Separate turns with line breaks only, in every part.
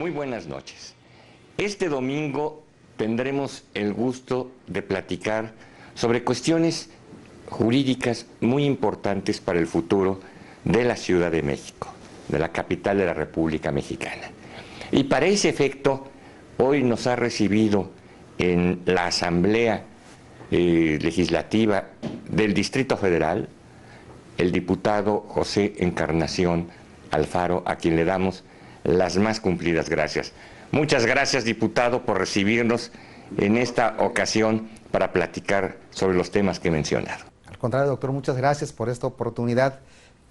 Muy buenas noches. Este domingo tendremos el gusto de platicar sobre cuestiones jurídicas muy importantes para el futuro de la Ciudad de México, de la capital de la República Mexicana. Y para ese efecto, hoy nos ha recibido en la Asamblea Legislativa del Distrito Federal el diputado José Encarnación Alfaro, a quien le damos las más cumplidas gracias. Muchas gracias, diputado, por recibirnos en esta ocasión para platicar sobre los temas que he mencionado.
Al contrario, doctor, muchas gracias por esta oportunidad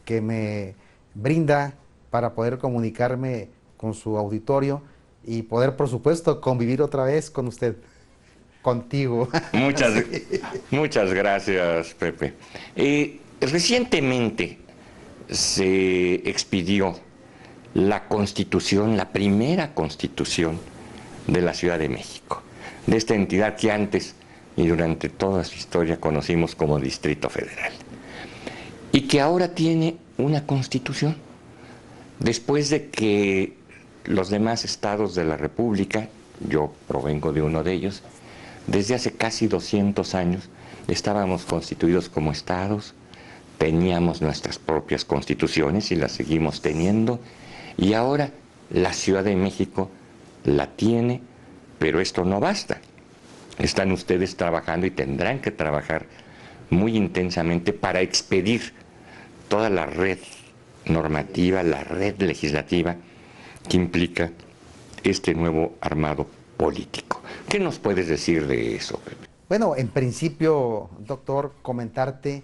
que me brinda para poder comunicarme con su auditorio y poder, por supuesto, convivir otra vez con usted, contigo.
Muchas gracias, Pepe. Recientemente se expidió la Constitución, la primera Constitución de la Ciudad de México, de esta entidad que antes y durante toda su historia conocimos como Distrito Federal, y que ahora tiene una Constitución, después de que los demás estados de la República, yo provengo de uno de ellos, desde hace casi 200 años estábamos constituidos como estados, teníamos nuestras propias constituciones y las seguimos teniendo, y ahora la Ciudad de México la tiene, pero esto no basta. Están ustedes trabajando y tendrán que trabajar muy intensamente para expedir toda la red normativa, la red legislativa que implica este nuevo armado político. ¿Qué nos puedes decir de eso, Pepe?
Bueno, en principio, doctor, comentarte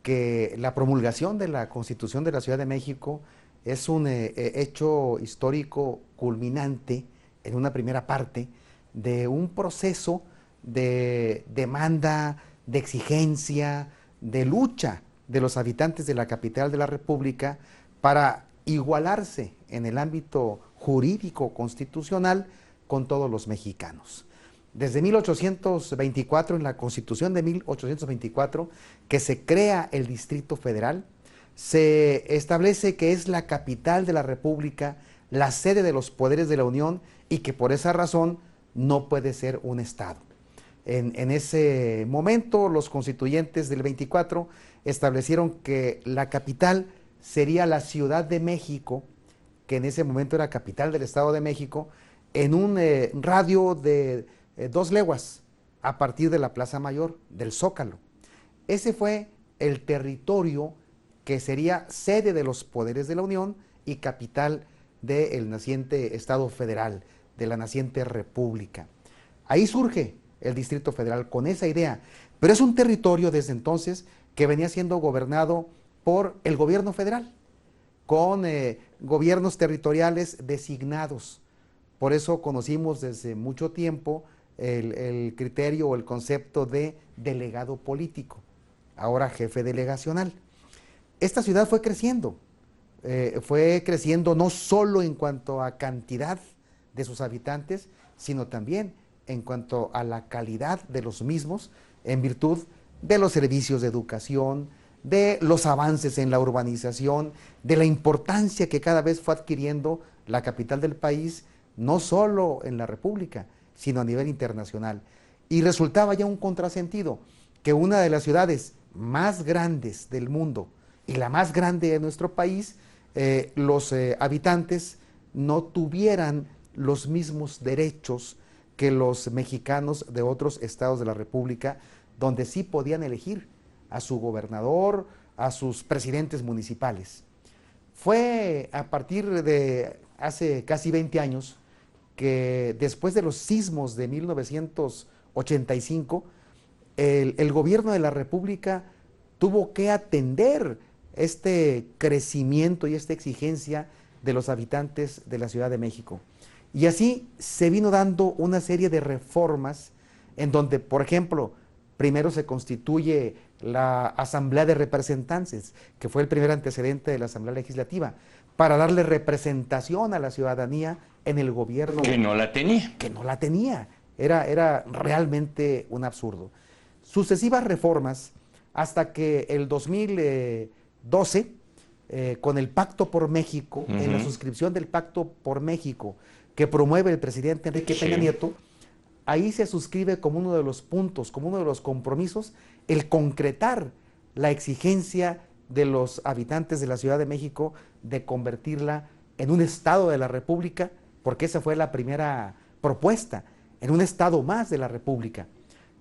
que la promulgación de la Constitución de la Ciudad de México es un hecho histórico culminante en una primera parte de un proceso de demanda, de exigencia, de lucha de los habitantes de la capital de la República para igualarse en el ámbito jurídico constitucional con todos los mexicanos. Desde 1824, en la Constitución de 1824, que se crea el Distrito Federal, se establece que es la capital de la República, la sede de los poderes de la Unión, y que por esa razón no puede ser un estado. En ese momento, los constituyentes del 24 establecieron que la capital sería la Ciudad de México, que en ese momento era capital del Estado de México, en un radio de 2 leguas a partir de la Plaza Mayor, del Zócalo. Ese fue el territorio que sería sede de los poderes de la Unión y capital del naciente Estado Federal, de la naciente República. Ahí surge el Distrito Federal con esa idea, pero es un territorio desde entonces que venía siendo gobernado por el gobierno federal, con gobiernos territoriales designados. Por eso conocimos desde mucho tiempo el criterio o el concepto de delegado político, ahora jefe delegacional. Esta ciudad fue creciendo no solo en cuanto a cantidad de sus habitantes, sino también en cuanto a la calidad de los mismos, en virtud de los servicios de educación, de los avances en la urbanización, de la importancia que cada vez fue adquiriendo la capital del país, no solo en la República, sino a nivel internacional. Y resultaba ya un contrasentido que una de las ciudades más grandes del mundo y la más grande de nuestro país, los habitantes no tuvieran los mismos derechos que los mexicanos de otros estados de la República, donde sí podían elegir a su gobernador, a sus presidentes municipales. Fue a partir de hace casi 20 años que, después de los sismos de 1985, el gobierno de la República tuvo que atender este crecimiento y esta exigencia de los habitantes de la Ciudad de México. Y así se vino dando una serie de reformas en donde, por ejemplo, primero se constituye la Asamblea de Representantes, que fue el primer antecedente de la Asamblea Legislativa, para darle representación a la ciudadanía en el gobierno.
Que no la tenía.
Que no la tenía. Era realmente un absurdo. Sucesivas reformas hasta que el 2012, con el Pacto por México, en la suscripción del Pacto por México, que promueve el presidente Enrique
Sí.
Peña Nieto, ahí se suscribe como uno de los puntos, como uno de los compromisos, el concretar la exigencia de los habitantes de la Ciudad de México de convertirla en un estado de la República, porque esa fue la primera propuesta, en un estado más de la República.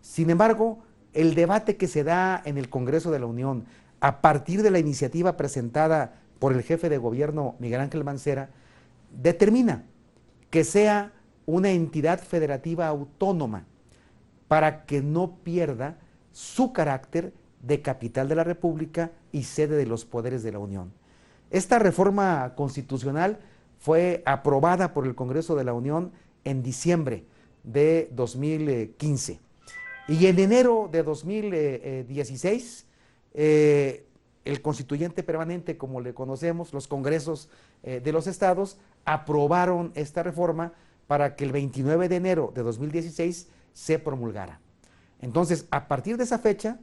Sin embargo, el debate que se da en el Congreso de la Unión, a partir de la iniciativa presentada por el jefe de gobierno Miguel Ángel Mancera, determina que sea una entidad federativa autónoma para que no pierda su carácter de capital de la República y sede de los poderes de la Unión. Esta reforma constitucional fue aprobada por el Congreso de la Unión en diciembre de 2015. Y en enero de 2016, el constituyente permanente, como le conocemos, los congresos de los estados, aprobaron esta reforma para que el 29 de enero de 2016 se promulgara. Entonces, a partir de esa fecha,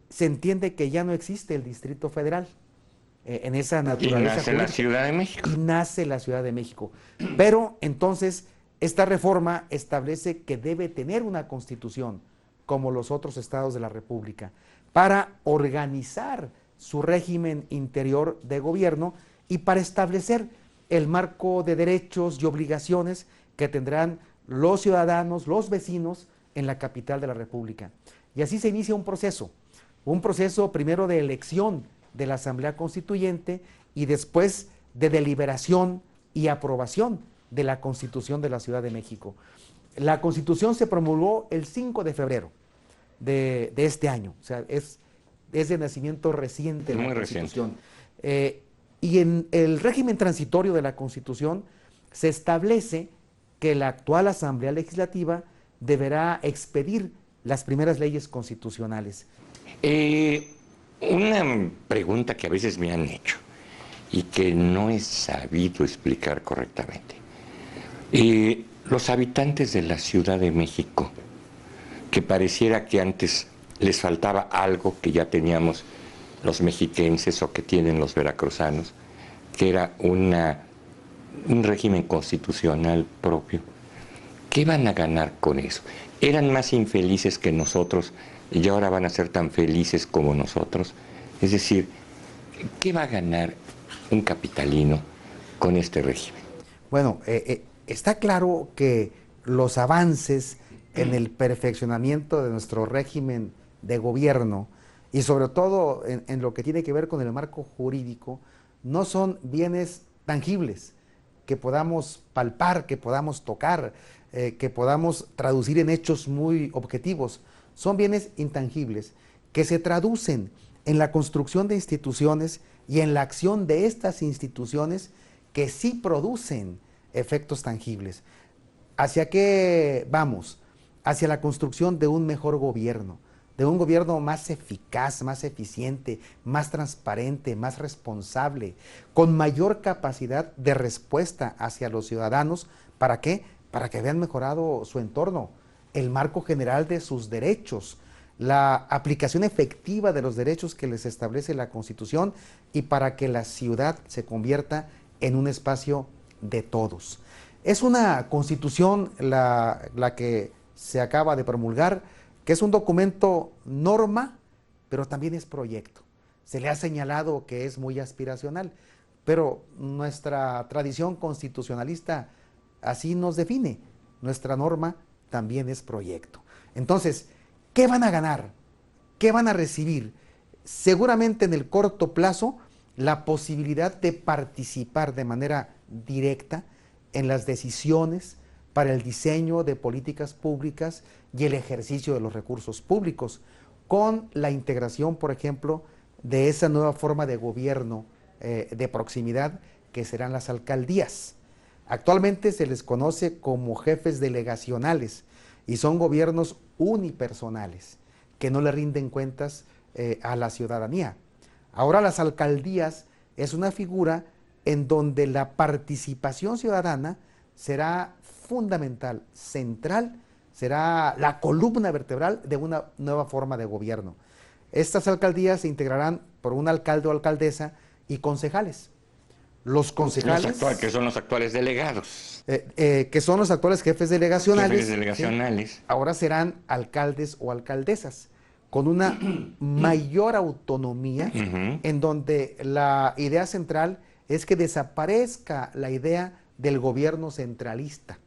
se entiende que ya no existe el Distrito Federal en esa naturaleza.
Y nace
jurídica.
la Ciudad de México.
Y nace la Ciudad de México. Pero entonces, esta reforma establece que debe tener una constitución, como los otros estados de la República, para organizar su régimen interior de gobierno y para establecer el marco de derechos y obligaciones que tendrán los ciudadanos, los vecinos en la capital de la República. Y así se inicia un proceso primero de elección de la Asamblea Constituyente y después de deliberación y aprobación de la Constitución de la Ciudad de México. La Constitución se promulgó el 5 de febrero de este año, o sea, es de nacimiento reciente la Constitución. Y en el régimen transitorio de la Constitución se establece que la actual Asamblea Legislativa deberá expedir las primeras leyes constitucionales.
Una pregunta que a veces me han hecho y que no he sabido explicar correctamente. Los habitantes de la Ciudad de México, que pareciera que antes les faltaba algo que ya teníamos los mexiquenses o que tienen los veracruzanos, que era un régimen constitucional propio. ¿Qué van a ganar con eso? ¿Eran más infelices que nosotros y ahora van a ser tan felices como nosotros? Es decir, ¿qué va a ganar un capitalino con este régimen?
Bueno, está claro que los avances en el perfeccionamiento de nuestro régimen de gobierno y sobre todo en lo que tiene que ver con el marco jurídico, no son bienes tangibles que podamos palpar, que podamos tocar, que podamos traducir en hechos muy objetivos. Son bienes intangibles que se traducen en la construcción de instituciones y en la acción de estas instituciones que sí producen efectos tangibles. ¿Hacia qué vamos? Hacia la construcción de un mejor gobierno, de un gobierno más eficaz, más eficiente, más transparente, más responsable, con mayor capacidad de respuesta hacia los ciudadanos. ¿Para qué? Para que vean mejorado su entorno, el marco general de sus derechos, la aplicación efectiva de los derechos que les establece la Constitución y para que la ciudad se convierta en un espacio de todos. Es una Constitución la que se acaba de promulgar, que es un documento norma, pero también es proyecto. Se le ha señalado que es muy aspiracional, pero nuestra tradición constitucionalista así nos define. Nuestra norma también es proyecto. Entonces, ¿qué van a ganar? ¿Qué van a recibir? Seguramente en el corto plazo, la posibilidad de participar de manera directa en las decisiones para el diseño de políticas públicas y el ejercicio de los recursos públicos, con la integración, por ejemplo, de esa nueva forma de gobierno de proximidad que serán las alcaldías. Actualmente se les conoce como jefes delegacionales y son gobiernos unipersonales que no le rinden cuentas a la ciudadanía. Ahora las alcaldías es una figura en donde la participación ciudadana será fundamental, central, será la columna vertebral de una nueva forma de gobierno. Estas alcaldías se integrarán por un alcalde o alcaldesa y concejales. Los concejales,
que son los actuales delegados.
que son los actuales jefes delegacionales,
Jefes delegacionales.
¿sí? Ahora serán alcaldes o alcaldesas, con una mayor autonomía, en donde la idea central es que desaparezca la idea del gobierno centralista,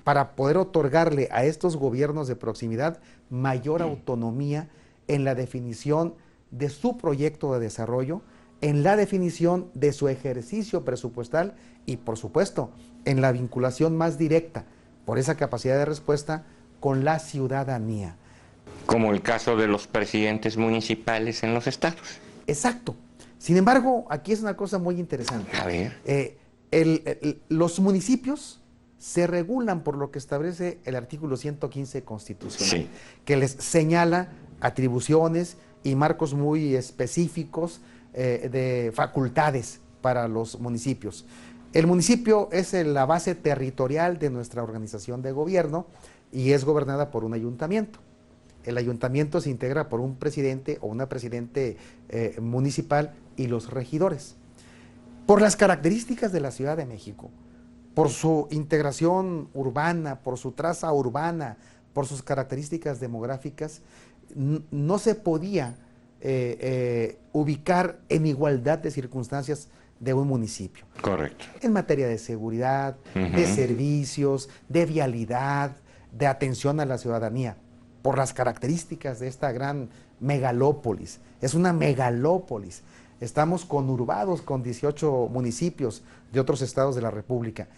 para poder otorgarle a estos gobiernos de proximidad mayor autonomía en la definición de su proyecto de desarrollo, en la definición de su ejercicio presupuestal y, por supuesto, en la vinculación más directa, por esa capacidad de respuesta, con la ciudadanía.
Como el caso de los presidentes municipales en los estados.
Exacto. Sin embargo, aquí es una cosa muy interesante.
A ver.
Los municipios se regulan por lo que establece el artículo 115 constitucional,
Sí,
que les señala atribuciones y marcos muy específicos de facultades para los municipios. El municipio es la base territorial de nuestra organización de gobierno y es gobernada por un ayuntamiento. El ayuntamiento se integra por un presidente o una presidente municipal y los regidores. Por las características de la Ciudad de México, por su integración urbana, por su traza urbana, por sus características demográficas, no se podía ubicar en igualdad de circunstancias de un municipio.
correcto.
En materia de seguridad, de servicios, de vialidad, de atención a la ciudadanía, por las características de esta gran megalópolis. Es una megalópolis. Estamos conurbados con 18 municipios de otros estados de la República.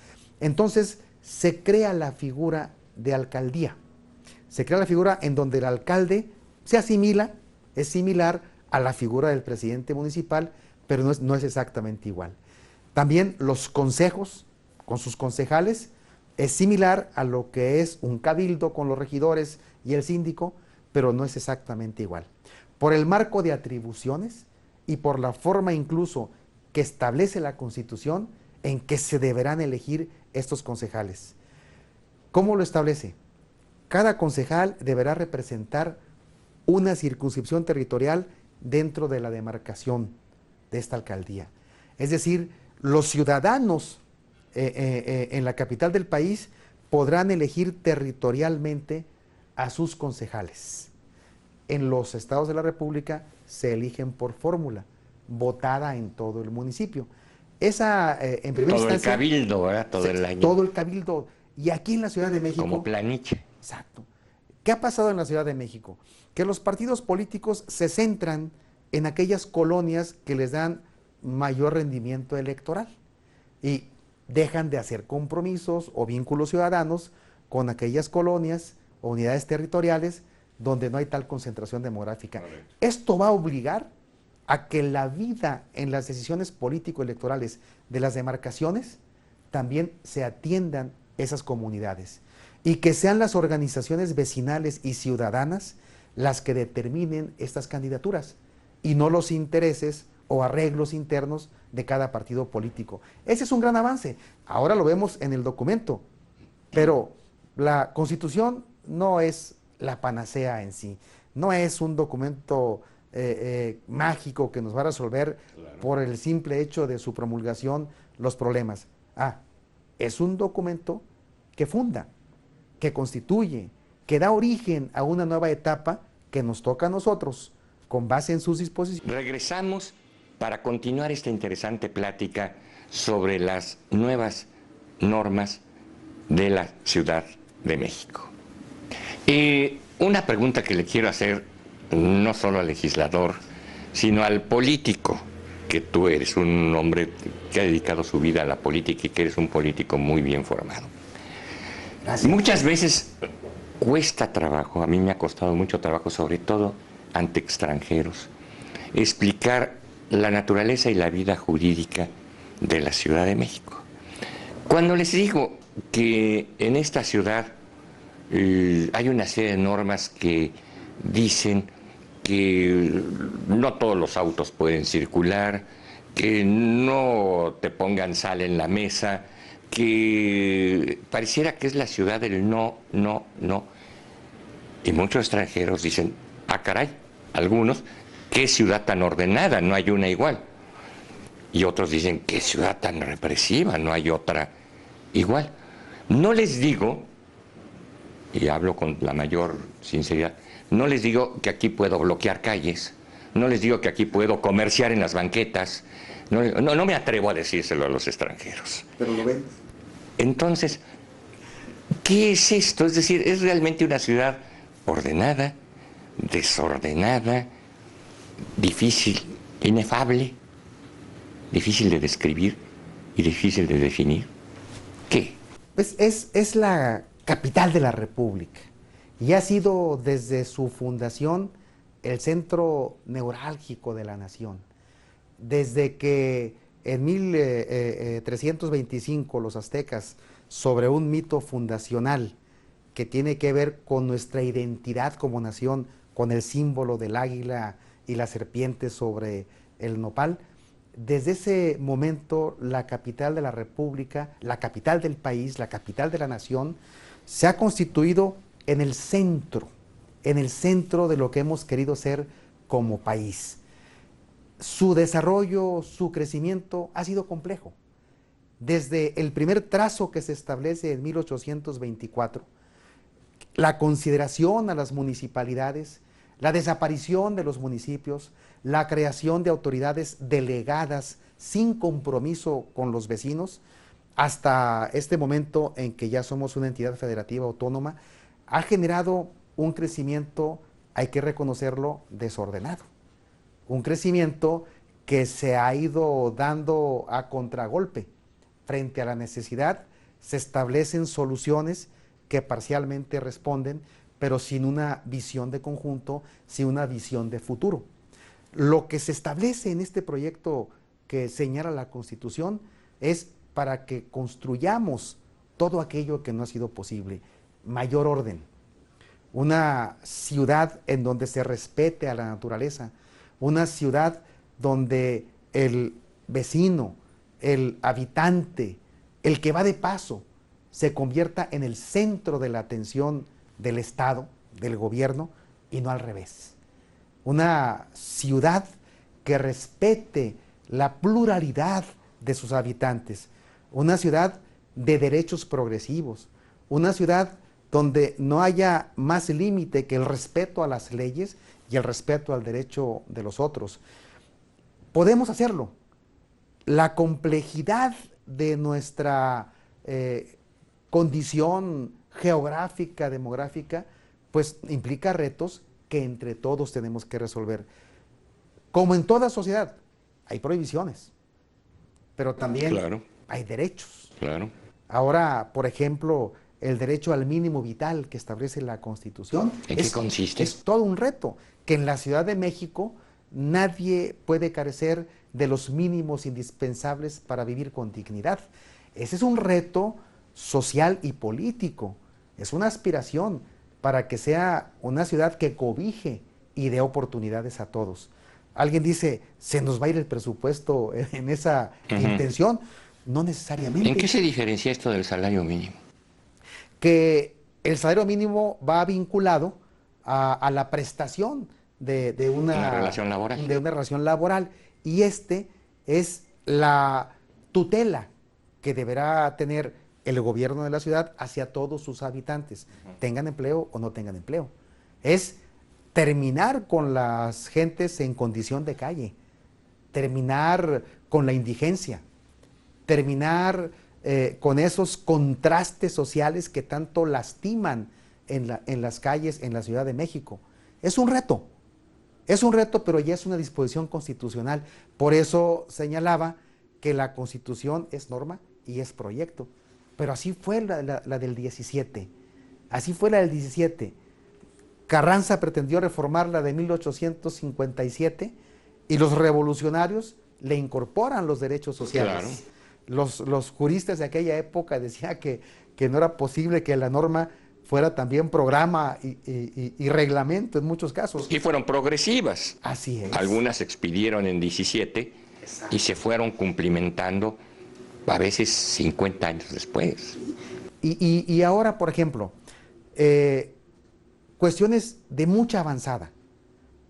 Entonces, se crea la figura de alcaldía. Se crea la figura en donde el alcalde se asimila, es similar a la figura del presidente municipal, pero no es exactamente igual. También los consejos, con sus concejales, es similar a lo que es un cabildo con los regidores y el síndico, pero no es exactamente igual. Por el marco de atribuciones y por la forma incluso que establece la Constitución en que se deberán elegir estos concejales. ¿Cómo lo establece? Cada concejal deberá representar una circunscripción territorial dentro de la demarcación de esta alcaldía. Es decir, los ciudadanos en la capital del país podrán elegir territorialmente a sus concejales. En los estados de la República se eligen por fórmula, votada en todo el municipio. Esa, en primera
Todo
instancia,
el cabildo, ¿verdad? Todo el año.
todo el cabildo. Y aquí en la Ciudad de México...
Como planiche.
Exacto. ¿Qué ha pasado en la Ciudad de México? Que los partidos políticos se centran en aquellas colonias que les dan mayor rendimiento electoral y dejan de hacer compromisos o vínculos ciudadanos con aquellas colonias o unidades territoriales donde no hay tal concentración demográfica. Correcto. Esto va a obligar a que la vida en las decisiones político-electorales de las demarcaciones también se atiendan esas comunidades y que sean las organizaciones vecinales y ciudadanas las que determinen estas candidaturas y no los intereses o arreglos internos de cada partido político. Ese es un gran avance. Ahora lo vemos en el documento, pero la Constitución no es la panacea en sí, no es un documento mágico que nos va a resolver por el simple hecho de su promulgación los problemas. Es un documento que funda, que constituye, que da origen a una nueva etapa que nos toca a nosotros, con base en sus disposiciones.
Regresamos para continuar esta interesante plática sobre las nuevas normas de la Ciudad de México. Una pregunta que le quiero hacer no solo al legislador, sino al político, que tú eres un hombre que ha dedicado su vida a la política y que eres un político muy bien formado. Gracias. Muchas veces cuesta trabajo, a mí me ha costado mucho trabajo, sobre todo ante extranjeros, explicar la naturaleza y la vida jurídica de la Ciudad de México. Cuando les digo que en esta ciudad hay una serie de normas que dicen que no todos los autos pueden circular, que no te pongan sal en la mesa, que pareciera que es la ciudad del no, no, no. Y muchos extranjeros dicen, caray, algunos, qué ciudad tan ordenada, no hay una igual. Y otros dicen, qué ciudad tan represiva, no hay otra igual. No les digo, y hablo con la mayor sinceridad, no les digo que aquí puedo bloquear calles, no les digo que aquí puedo comerciar en las banquetas, no me atrevo a decírselo a los extranjeros.
Pero lo ven.
Entonces, ¿qué es esto? Es decir, es realmente una ciudad ordenada, desordenada, difícil, inefable, difícil de describir y difícil de definir. ¿Qué?
Pues es la capital de la República y ha sido desde su fundación el centro neurálgico de la nación. Desde que en 1325 los aztecas, sobre un mito fundacional que tiene que ver con nuestra identidad como nación, con el símbolo del águila y la serpiente sobre el nopal, desde ese momento la capital de la República, la capital del país, la capital de la nación, se ha constituido en el centro de lo que hemos querido ser como país. Su desarrollo, su crecimiento ha sido complejo. Desde el primer trazo que se establece en 1824, la consideración a las municipalidades, la desaparición de los municipios, la creación de autoridades delegadas sin compromiso con los vecinos, hasta este momento en que ya somos una entidad federativa autónoma, ha generado un crecimiento, hay que reconocerlo, desordenado. Un crecimiento que se ha ido dando a contragolpe. Frente a la necesidad, se establecen soluciones que parcialmente responden, pero sin una visión de conjunto, sin una visión de futuro. Lo que se establece en este proyecto que señala la Constitución es para que construyamos todo aquello que no ha sido posible. Mayor orden, una ciudad en donde se respete a la naturaleza, una ciudad donde el vecino, el habitante, el que va de paso, se convierta en el centro de la atención del Estado, del gobierno, y no al revés. Una ciudad que respete la pluralidad de sus habitantes, una ciudad de derechos progresivos, una ciudad donde no haya más límite que el respeto a las leyes y el respeto al derecho de los otros. Podemos hacerlo. La complejidad de nuestra condición geográfica, demográfica, pues implica retos que entre todos tenemos que resolver. Como en toda sociedad, hay prohibiciones, pero también
claro,
hay derechos.
Claro.
Ahora, por ejemplo, el derecho al mínimo vital que establece la Constitución.
¿En qué consiste?
Es todo un reto, que en la Ciudad de México nadie puede carecer de los mínimos indispensables para vivir con dignidad. Ese es un reto social y político, es una aspiración para que sea una ciudad que cobije y dé oportunidades a todos. Alguien dice, ¿se nos va a ir el presupuesto en esa intención? No necesariamente.
¿En qué se diferencia esto del salario mínimo?
Que el salario mínimo va vinculado a la prestación de una relación laboral, y este es la tutela que deberá tener el gobierno de la ciudad hacia todos sus habitantes, tengan empleo o no tengan empleo. Es terminar con las gentes en condición de calle, terminar con la indigencia, terminar con esos contrastes sociales que tanto lastiman en las calles en la Ciudad de México. Es un reto, pero ya es una disposición constitucional. Por eso señalaba que la Constitución es norma y es proyecto. Pero así fue la del 17. Así fue la del 17. Carranza pretendió reformar la de 1857 y los revolucionarios le incorporan los derechos sociales. Claro. Los juristas de aquella época decían que no era posible que la norma fuera también programa y reglamento en muchos casos.
Y fueron progresivas.
Así es.
Algunas se expidieron en 17. Exacto. Y se fueron cumplimentando a veces 50 años después.
Y ahora, por ejemplo, cuestiones de mucha avanzada.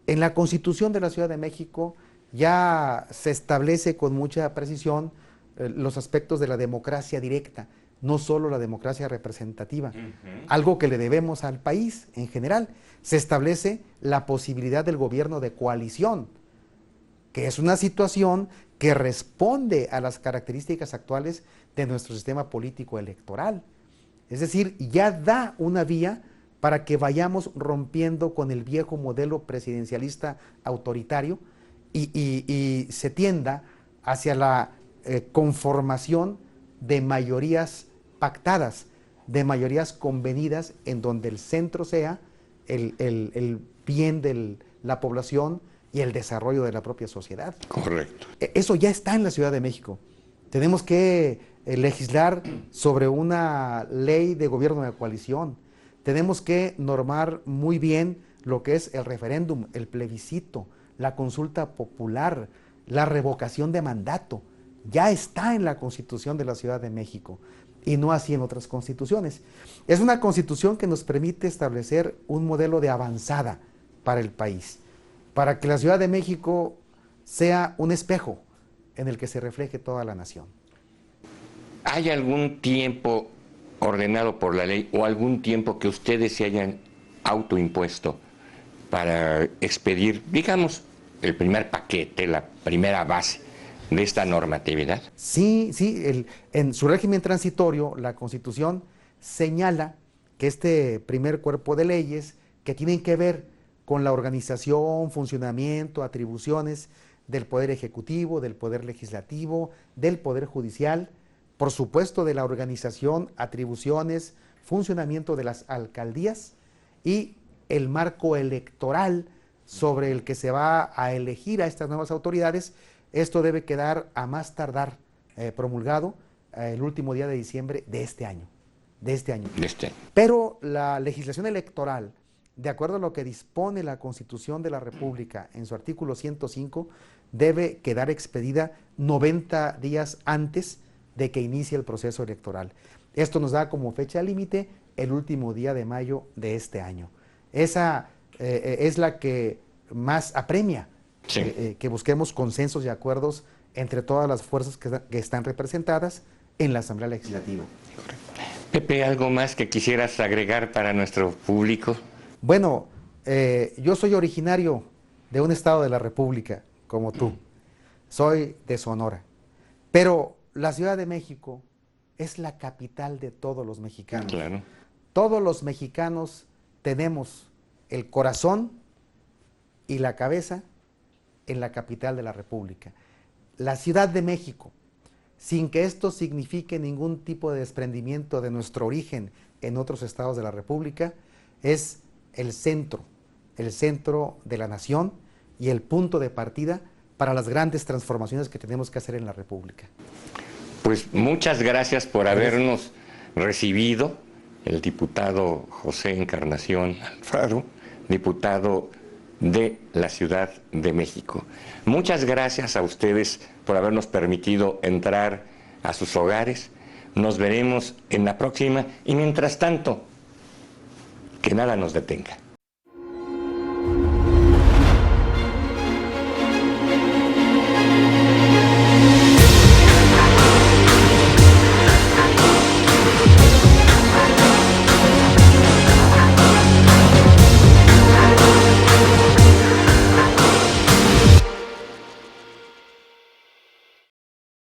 En la Constitución de la Ciudad de México ya se establece con mucha precisión los aspectos de la democracia directa, no solo la democracia representativa, algo que le debemos al país en general. Se establece la posibilidad del gobierno de coalición, que es una situación que responde a las características actuales de nuestro sistema político electoral. Es decir, ya da una vía para que vayamos rompiendo con el viejo modelo presidencialista autoritario y se tienda hacia la conformación de mayorías pactadas, de mayorías convenidas, en donde el centro sea el bien de la población y el desarrollo de la propia sociedad.
Correcto.
Eso ya está en la Ciudad de México. Tenemos que legislar sobre una ley de gobierno de coalición. Tenemos que normar muy bien lo que es el referéndum, el plebiscito, la consulta popular, la revocación de mandato. Ya está en la Constitución de la Ciudad de México y no así en otras constituciones. Es una constitución que nos permite establecer un modelo de avanzada para el país, para que la Ciudad de México sea un espejo en el que se refleje toda la nación.
¿Hay algún tiempo ordenado por la ley o algún tiempo que ustedes se hayan autoimpuesto para expedir, digamos, el primer paquete, la primera base de esta normatividad?
Sí, en su régimen transitorio, la Constitución señala que este primer cuerpo de leyes que tienen que ver con la organización, funcionamiento, atribuciones del Poder Ejecutivo, del Poder Legislativo, del Poder Judicial, por supuesto de la organización, atribuciones, funcionamiento de las alcaldías y el marco electoral sobre el que se va a elegir a estas nuevas autoridades. Esto debe quedar a más tardar promulgado el último día de diciembre de este año. Pero la legislación electoral, de acuerdo a lo que dispone la Constitución de la República en su artículo 105, debe quedar expedida 90 días antes de que inicie el proceso electoral. Esto nos da como fecha límite el último día de mayo de este año. Esa es la que más apremia, sí, que busquemos consensos y acuerdos entre todas las fuerzas que están representadas en la Asamblea Legislativa.
Pepe, ¿algo más que quisieras agregar para nuestro público?
Bueno, yo soy originario de un estado de la República, como tú. Soy de Sonora. Pero la Ciudad de México es la capital de todos los mexicanos.
Claro.
Todos los mexicanos tenemos el corazón y la cabeza en la capital de la República. La Ciudad de México, sin que esto signifique ningún tipo de desprendimiento de nuestro origen en otros estados de la República, es el centro de la nación y el punto de partida para las grandes transformaciones que tenemos que hacer en la República.
Pues muchas gracias por habernos recibido, el diputado José Encarnación Alfaro, diputado de la Ciudad de México. Muchas gracias a ustedes por habernos permitido entrar a sus hogares. Nos veremos en la próxima y mientras tanto, que nada nos detenga.